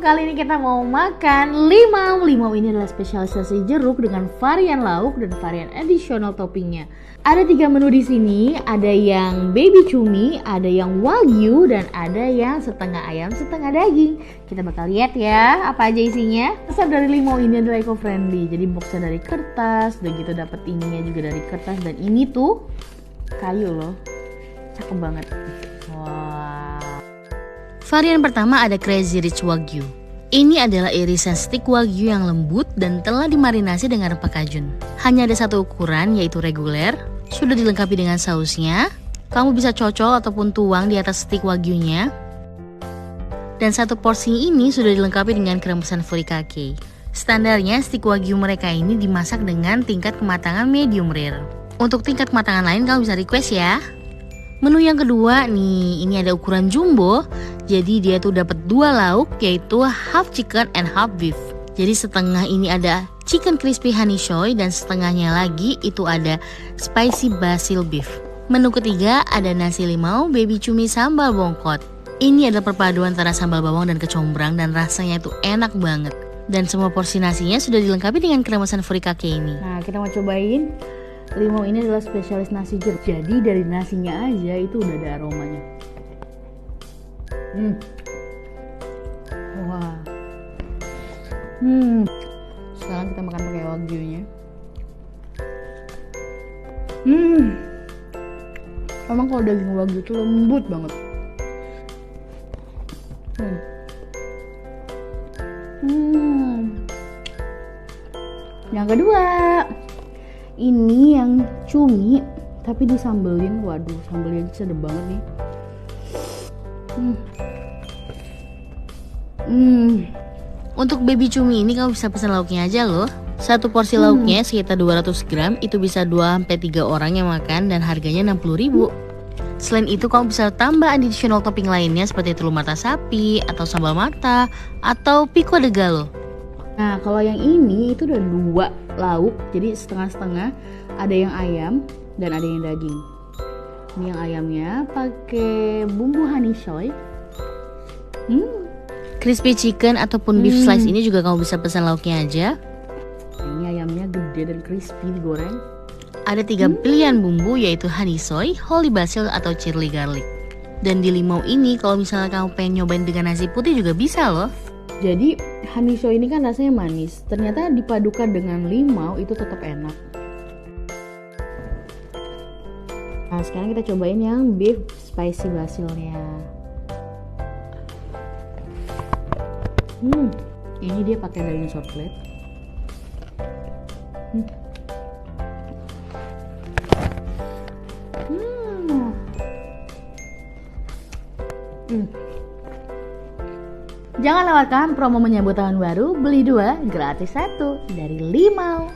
kali ini kita mau makan limau. Limau ini adalah spesialisasi jeruk dengan varian lauk dan varian additional toppingnya. Ada 3 menu di sini, ada yang baby cumi, ada yang wagyu, dan ada yang setengah ayam setengah daging. Kita bakal lihat ya apa aja isinya. Resep dari limau ini adalah eco-friendly, jadi boxnya dari kertas, udah gitu dapet ininya juga dari kertas, dan ini tuh kayu loh, cakep banget. Wah. Varian pertama ada Crazy Rich Wagyu. Ini adalah irisan stik wagyu yang lembut dan telah dimarinasi dengan rempah kajun. Hanya ada satu ukuran, yaitu reguler. Sudah dilengkapi dengan sausnya. Kamu bisa cocol ataupun tuang di atas stik wagyunya. Dan satu porsi ini sudah dilengkapi dengan kremesan furikake. Standarnya stik wagyu mereka ini dimasak dengan tingkat kematangan medium rare. Untuk tingkat kematangan lain kamu bisa request ya. Menu yang kedua nih, ini ada ukuran jumbo. Jadi dia tuh dapat 2 lauk, yaitu half chicken and half beef. Jadi setengah ini ada chicken crispy honey soy dan setengahnya lagi itu ada spicy basil beef. Menu ketiga ada nasi limau, baby cumi, sambal bongkot. Ini adalah perpaduan antara sambal bawang dan kecombrang dan rasanya itu enak banget. Dan semua porsi nasinya sudah dilengkapi dengan kremesan furikake ini. Nah, kita mau cobain. Limau ini adalah spesialis nasi jeruk. Jadi dari nasinya aja itu udah ada aromanya. Wah. Sekarang kita makan pakai wagyunya. Emang kalau daging wagyu itu lembut banget. Yang kedua, ini yang cumi tapi disambelin. Waduh, sambelnya sedap banget nih. Untuk baby cumi ini kamu bisa pesan lauknya aja loh. Satu porsi lauknya sekitar 200 gram, itu bisa 2-3 orang yang makan dan harganya 60.000. Selain itu kamu bisa tambah additional topping lainnya seperti telur mata sapi atau sambal mata atau pico de gallo. Nah, kalau yang ini itu udah 2 lauk, jadi setengah-setengah. Ada yang ayam dan ada yang daging. Ini yang ayamnya pakai bumbu honey soy. Crispy chicken ataupun beef slice ini juga kamu bisa pesan lauknya aja. Ini ayamnya gede dan crispy digoreng. Ada 3 pilihan bumbu, yaitu honey soy, holy basil, atau chili garlic. Dan di limau ini kalau misalnya kamu pengen nyobain dengan nasi putih juga bisa loh. Jadi honey soy ini kan rasanya manis, ternyata dipadukan dengan limau itu tetap enak. Nah, sekarang kita cobain yang beef spicy basilnya. Ini dia pakai daging shortbread. Jangan lewatkan promo menyambut tahun baru, beli 2 gratis 1 dari Limau.